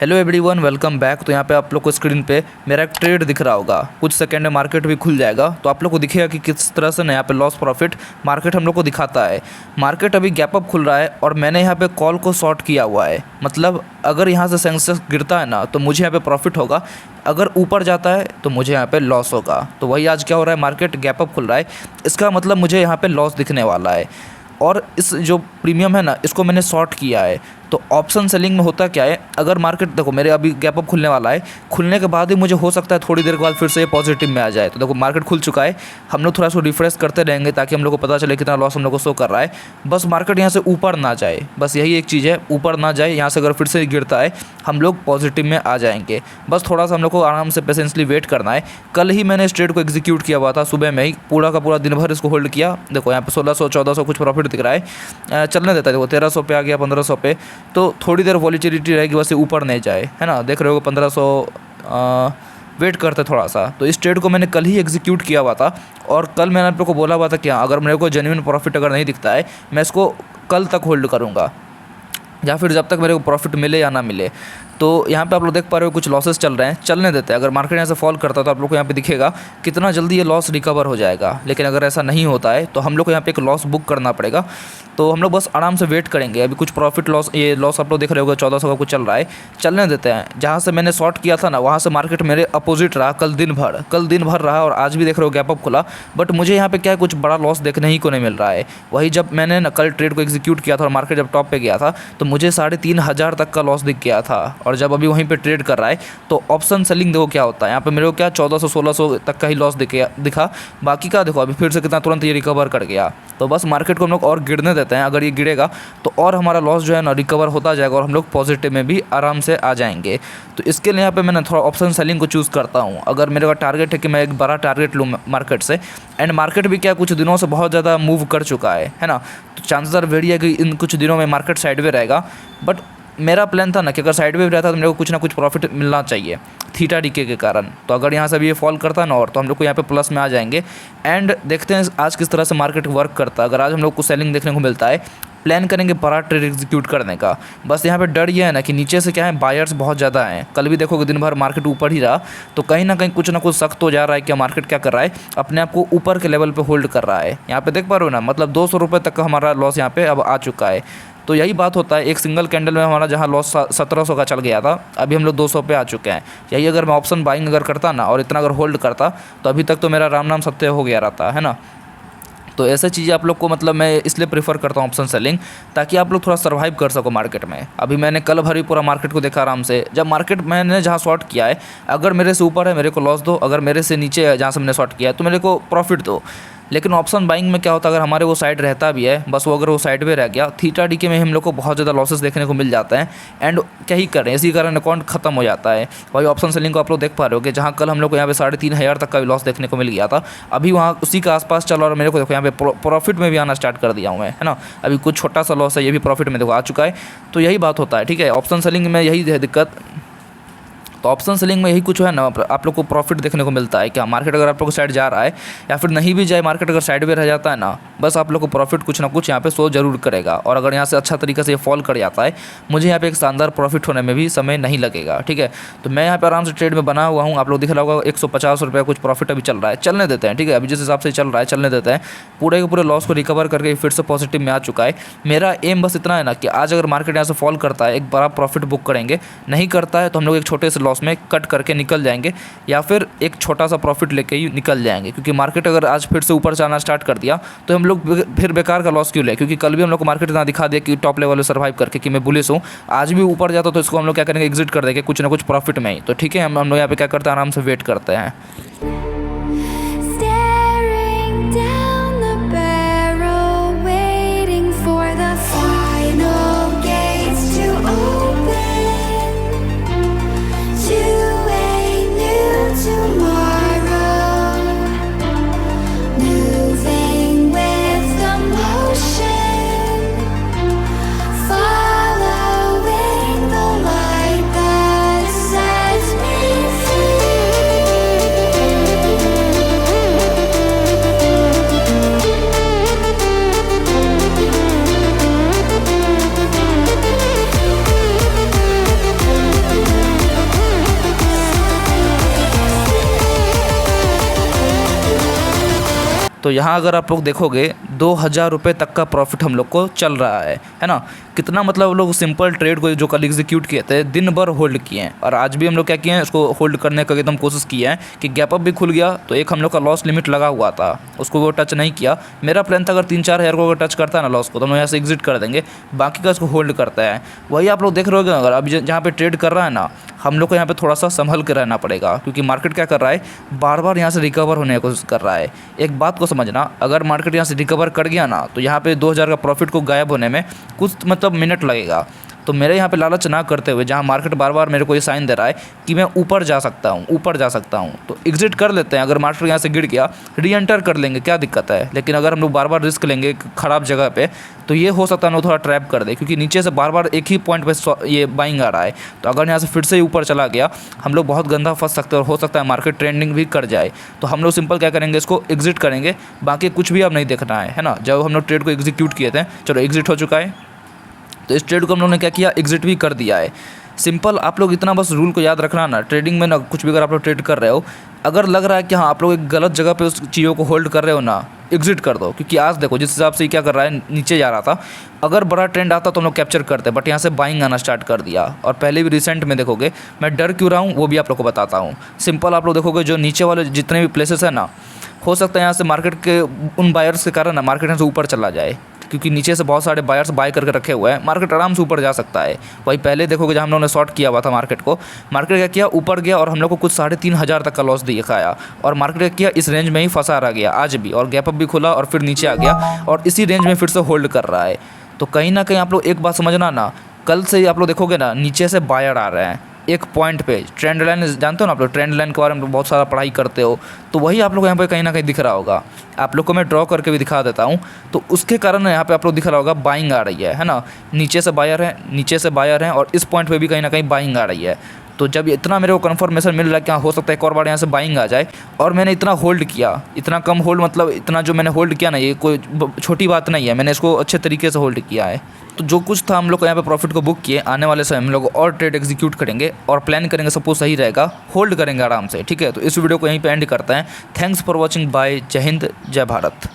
Hello everyone, welcome back. तो यहाँ पे आप लोग को स्क्रीन पे मेरा एक ट्रेड दिख रहा होगा। कुछ सेकंड में मार्केट भी खुल जाएगा तो आप लोग को दिखेगा कि किस तरह से ना यहाँ पे लॉस प्रॉफिट मार्केट हम लोग को दिखाता है। मार्केट अभी गैप अप खुल रहा है और मैंने यहाँ पे कॉल को शॉर्ट किया हुआ है। मतलब अगर यहाँ से सेंसेक्स गिरता है ना तो मुझे यहाँ पे प्रॉफिट होगा, अगर ऊपर जाता है तो मुझे यहाँ पे लॉस होगा। तो वही आज क्या हो रहा है, मार्केट गैप अप खुल रहा है, इसका मतलब मुझे यहाँ पे लॉस दिखने वाला है। और इस जो प्रीमियम है ना, इसको मैंने शॉर्ट किया है। तो ऑप्शन सेलिंग में होता क्या है, अगर मार्केट देखो मेरे अभी गैप अप खुलने वाला है, खुलने के बाद ही मुझे हो सकता है थोड़ी देर के बाद फिर से ये पॉजिटिव में आ जाए। तो देखो मार्केट खुल चुका है, हम लोग थोड़ा सा रिफ्रेश करते रहेंगे ताकि हम लोग को पता चले कितना लॉस हम लोग को शो कर रहा है। बस मार्केट यहाँ से ऊपर ना जाए, बस यही एक चीज़ है, ऊपर ना जाए। यहाँ से अगर फिर से गिरता है हम लोग पॉजिटिव में आ जाएंगे। बस थोड़ा सा हम लोग को आराम से पेशेंसली वेट करना है। कल ही मैंने इस ट्रेड को एग्जीक्यूट किया हुआ था, सुबह में ही पूरा का पूरा दिन भर इसको होल्ड किया। देखो यहाँ पे 1600-1400 कुछ प्रॉफिट दिख रहा है, चलने देता है। देखो 1300 पे आ गया, 1500 पे, तो थोड़ी देर वॉलीटिलिटी रहेगी, वैसे ऊपर नहीं जाए, है ना। देख रहे हो 1500, वेट करते थोड़ा सा। तो इस ट्रेड को मैंने कल ही एग्जीक्यूट किया हुआ था और कल मैंने आप लोग को बोला हुआ था कि हाँ, अगर मेरे को जेन्युइन प्रॉफिट अगर नहीं दिखता है मैं इसको कल तक होल्ड करूँगा, या फिर जब तक मेरे को प्रॉफिट मिले या ना मिले। तो यहाँ पे आप लोग देख पा रहे हो कुछ लॉसेस चल रहे हैं, चलने देते हैं। अगर मार्केट यहाँ से फॉल करता है तो आप लोग को यहाँ पे दिखेगा कितना जल्दी ये लॉस रिकवर हो जाएगा। लेकिन अगर ऐसा नहीं होता है तो हम लोग को यहाँ पे एक लॉस बुक करना पड़ेगा। तो हम लोग बस आराम से वेट करेंगे। अभी कुछ प्रॉफिट लॉस, ये लॉस आप लोग देख रहे होगा 1400 का कुछ चल रहा है, चलने देते हैं। जहाँ से मैंने शॉर्ट किया था ना, वहाँ से मार्केट मेरे अपोजिट रहा कल दिन भर रहा और आज भी देख रहे हो गैप अप खुला। बट मुझे यहाँ पे क्या है, कुछ बड़ा लॉस देखने ही को नहीं मिल रहा है। वही जब मैंने ना कल ट्रेड को एग्जीक्यूट किया था और मार्केट जब टॉप पे गया था तो मुझे 3500 तक का लॉस दिख गया था। और जब अभी वहीं पे ट्रेड कर रहा है तो ऑप्शन सेलिंग देखो क्या होता है, यहाँ पे मेरे को क्या 1400-1600 तक का ही लॉस दिखा। बाकी का देखो अभी फिर से कितना तुरंत ये रिकवर कर गया। तो बस मार्केट को हम लोग और गिरने देते हैं। अगर ये गिरेगा तो और हमारा लॉस जो है ना रिकवर होता जाएगा और हम लोग पॉजिटिव में भी आराम से आ जाएंगे। तो इसके लिए यहाँ पे मैंने थोड़ा ऑप्शन सेलिंग को चूज़ करता हूँ। अगर मेरे का टारगेट है कि मैं एक बड़ा टारगेट लूँ मार्केट से, एंड मार्केट भी क्या कुछ दिनों से बहुत ज़्यादा मूव कर चुका है ना, तो चांसेस आर वेरी है कि इन कुछ दिनों में मार्केट साइड में रहेगा। बट मेरा प्लान था ना कि अगर साइड में रहता तो मेरे को कुछ ना कुछ प्रॉफिट मिलना चाहिए थीटा डीके के कारण। तो अगर यहाँ से भी ये फॉल करता है ना, और तो हम लोग को यहाँ पे प्लस में आ जाएंगे। एंड देखते हैं आज किस तरह से मार्केट वर्क करता है। अगर आज हम लोग को सेलिंग देखने को मिलता है, प्लान करेंगे बड़ा ट्रेड एग्जीक्यूट करने का। बस यहाँ पे डर ये है ना कि नीचे से क्या है, बायर्स बहुत ज़्यादा हैं। कल भी देखोगे दिन भर मार्केट ऊपर ही रहा, तो कहीं ना कहीं कुछ ना कुछ सख्त हो जा रहा है कि मार्केट क्या कर रहा है, अपने आप को ऊपर के लेवल पे होल्ड कर रहा है। यहाँ पे देख पा रहे हो ना, मतलब 200 रुपये तक का हमारा लॉस यहाँ पे अब आ चुका है। तो यही बात होता है, एक सिंगल कैंडल में हमारा जहाँ लॉस 1700 का चल गया था, अभी हम लोग 200 पे आ चुके हैं। यही अगर मैं ऑप्शन बाइंग अगर करता ना और इतना अगर होल्ड करता तो अभी तक तो मेरा राम नाम सत्य हो गया रहता, है ना। तो ऐसे चीज़ें आप लोग को, मतलब मैं इसलिए प्रेफर करता हूँ ऑप्शन सेलिंग, ताकि आप लोग थोड़ा सर्वाइव कर सको मार्केट में। अभी मैंने कल भर ही पूरा मार्केट को देखा आराम से। जब मार्केट मैंने जहाँ शॉर्ट किया है, अगर मेरे से ऊपर है मेरे को लॉस दो, अगर मेरे से नीचे है जहाँ से मैंने शॉर्ट किया है तो मेरे को प्रॉफिट दो। लेकिन ऑप्शन बाइंग में क्या होता है, अगर हमारे वो साइड रहता भी है, बस वो अगर वो साइड पे रह गया, थीटा डीके में हम लोग को बहुत ज़्यादा लॉसेस देखने को मिल जाता है। एंड क्या ही करें, इसी कारण अकाउंट खत्म हो जाता है। वही ऑप्शन सेलिंग को आप लोग देख पा रहे हो कि जहाँ कल हम लोग को यहाँ पे 3500 तक का भी लॉस देखने को मिल गया था, अभी वहाँ उसी के आसपास चल रहा है। और मेरे को देखो यहाँ पे प्रॉफिट में भी आना स्टार्ट कर दिया हूँ मैं, है ना। अभी कुछ छोटा सा लॉस है, ये भी प्रॉफिट में देखो आ चुका है। तो यही बात होता है, ठीक है। ऑप्शन सेलिंग में यही है दिक्कत। तो ऑप्शन सेलिंग में यही कुछ है ना, आप लोग को प्रॉफिट देखने को मिलता है। क्या मार्केट अगर आप लोग को साइड जा रहा है या फिर नहीं भी जाए, मार्केट अगर साइड में रह जाता है ना, बस आप लोग को प्रॉफिट कुछ ना कुछ यहाँ पे शो जरूर करेगा। और अगर यहाँ से अच्छा तरीके से ये फॉल कर जाता है, मुझे यहाँ पे एक शानदार प्रॉफिट होने में भी समय नहीं लगेगा, ठीक है। तो मैं यहाँ पे आराम से ट्रेड में बना हुआ हूँ। आप लोग दिख रहा होगा 150 रुपये कुछ प्रॉफिट अभी चल रहा है, चलने देते हैं, ठीक है। अभी जिस हिसाब से चल रहा है चलने देते हैं। पूरे के पूरे लॉस को रिकवर करके फिर से पॉजिटिव में आ चुका है। मेरा एम बस इतना है ना कि आज अगर मार्केट यहाँ से फॉल करता है, एक बड़ा प्रॉफिट बुक करेंगे। नहीं करता है तो हम लोग एक छोटे से लॉस में कट करके निकल जाएंगे, या फिर एक छोटा सा प्रॉफिट लेके ही निकल जाएंगे। क्योंकि मार्केट अगर आज फिर से ऊपर जाना स्टार्ट कर दिया तो हम लोग फिर बेकार का लॉस क्यों ले। क्योंकि कल भी हम लोग को मार्केट इतना दिखा दिया कि टॉप लेवल में सर्वाइव करके कि मैं बुलिश हूँ, आज भी ऊपर जाता तो इसको हम लोग क्या करेंगे, एग्जिट कर देंगे कुछ ना कुछ प्रॉफिट में ही। तो ठीक है, हम लोग यहाँ पे क्या करते हैं, आराम से वेट करते हैं। Staring down the barrel, waiting for the final gates to open to a new tomorrow. Moving with the motion, following the light that sets me free. तो यहाँ अगर आप लोग देखोगे 2000 रुपये तक का प्रॉफिट हम लोग को चल रहा है ना। कितना मतलब हम लोग सिंपल ट्रेड को जो कल एग्जीक्यूट किए थे दिन भर होल्ड किए हैं, और आज भी हम लोग क्या किए हैं, उसको होल्ड करने का एकदम कोशिश किया है कि गैप अप भी खुल गया तो एक हम लोग का लॉस लिमिट लगा हुआ था उसको वो टच नहीं किया। मेरा प्लान था अगर 3-4 हज़ार को अगर टच करता है ना लॉस को तो हम यहाँ से एग्जिट कर देंगे, बाकी का इसको होल्ड करता है। वही आप लोग देख रहे हो, अगर अभी जहाँ पे ट्रेड कर रहा है ना, हम लोग को यहाँ पे थोड़ा सा संभल के रहना पड़ेगा, क्योंकि मार्केट क्या कर रहा है, बार बार यहाँ से रिकवर होने की कोशिश कर रहा है। एक बात को समझना, अगर मार्केट यहाँ से रिकवर कर गया ना तो यहाँ पे 2000 का प्रॉफिट को गायब होने में कुछ मतलब मिनट लगेगा। तो मेरे यहाँ पे लालच ना करते हुए, जहाँ मार्केट बार बार मेरे को ये साइन दे रहा है कि मैं ऊपर जा सकता हूँ, तो एग्जिट कर लेते हैं। अगर मार्केट यहाँ से गिर गया री एंटर कर लेंगे, क्या दिक्कत है। लेकिन अगर हम लोग बार बार रिस्क लेंगे ख़राब जगह पे तो ये हो सकता है ना थोड़ा ट्रैप कर दे, क्योंकि नीचे से बार बार एक ही पॉइंट पे ये बाइंग आ रहा है। तो अगर यहाँ से फिर से ऊपर चला गया हम लोग बहुत गंदा फंस सकते हैं, और हो सकता है मार्केट ट्रेंडिंग भी कर जाए। तो हम लोग सिंपल क्या करेंगे, इसको एग्जिट करेंगे, बाकी कुछ भी अब नहीं देखना है ना। जब हम लोग ट्रेड को एग्जीक्यूट किए थे, चलो एग्जिट हो चुका है, तो इस ट्रेड को हम लोगों ने क्या किया, एग्जिट भी कर दिया है। सिंपल आप लोग इतना बस रूल को याद रखना ना, ट्रेडिंग में ना कुछ भी अगर आप लोग ट्रेड कर रहे हो, अगर लग रहा है कि हाँ आप लोग एक गलत जगह पे उस चीज़ों को होल्ड कर रहे हो ना, एग्जिट कर दो। क्योंकि आज देखो जिस हिसाब से क्या कर रहा है, नीचे जा रहा था, अगर बड़ा ट्रेंड आता तो हम लोग कैप्चर करते, बट यहाँ से बाइंग आना स्टार्ट कर दिया। और पहले भी रिसेंट में देखोगे मैं डर क्यों रहा हूँ वो भी आप लोग को बताता हूँ। सिंपल आप लोग देखोगे जो नीचे वाले जितने भी प्लेसेस है ना, हो सकता है यहाँ से मार्केट के उन बायर्स के कारण ना मार्केट यहाँ से ऊपर चला जाए, क्योंकि नीचे से बहुत सारे बायर्स बाय करके रखे हुए हैं, मार्केट आराम से ऊपर जा सकता है। वही पहले देखोगे जब हम लोगों ने शॉर्ट किया हुआ था मार्केट क्या किया, ऊपर गया और हम लोग को कुछ 3500 तक का लॉस दिखाया, और मार्केट क्या किया, इस रेंज में ही फंसा रह गया आज भी, और गैप अप भी खुला और फिर नीचे आ गया और इसी रेंज में फिर से होल्ड कर रहा है। तो कहीं ना कहीं आप लोग एक बात समझना ना, कल से ही आप लोग देखोगे ना नीचे से बायर आ रहे हैं एक पॉइंट पे। ट्रेंड लाइन जानते हो ना आप लोग, ट्रेंड लाइन के बारे में बहुत सारा पढ़ाई करते हो, तो वही आप लोग यहाँ पे कहीं ना कहीं दिख रहा होगा। आप लोग को मैं ड्रॉ करके भी दिखा देता हूँ, तो उसके कारण यहाँ पे आप लोग दिख रहा होगा बाइंग आ रही है ना। नीचे से बायर है और इस पॉइंट पे भी कहीं ना कहीं बाइंग आ रही है। तो जब इतना मेरे को कन्फर्मेशन मिल रहा है कि हाँ हो सकता है एक और बार यहाँ से बाइंग आ जाए, और मैंने इतना होल्ड किया, इतना कम होल्ड मतलब इतना जो मैंने होल्ड किया ना, ये कोई छोटी बात नहीं है, मैंने इसको अच्छे तरीके से होल्ड किया है। तो जो कुछ था हम लोग को यहाँ पे प्रॉफिट को बुक किए, आने वाले समय हम लोग और ट्रेड एग्जीक्यूट करेंगे और प्लान करेंगे, सपोज सही रहेगा होल्ड करेंगे आराम से, ठीक है। तो इस वीडियो को यहीं पे एंड करते हैं। थैंक्स फॉर वॉचिंग, बाय, जय हिंद, जय भारत।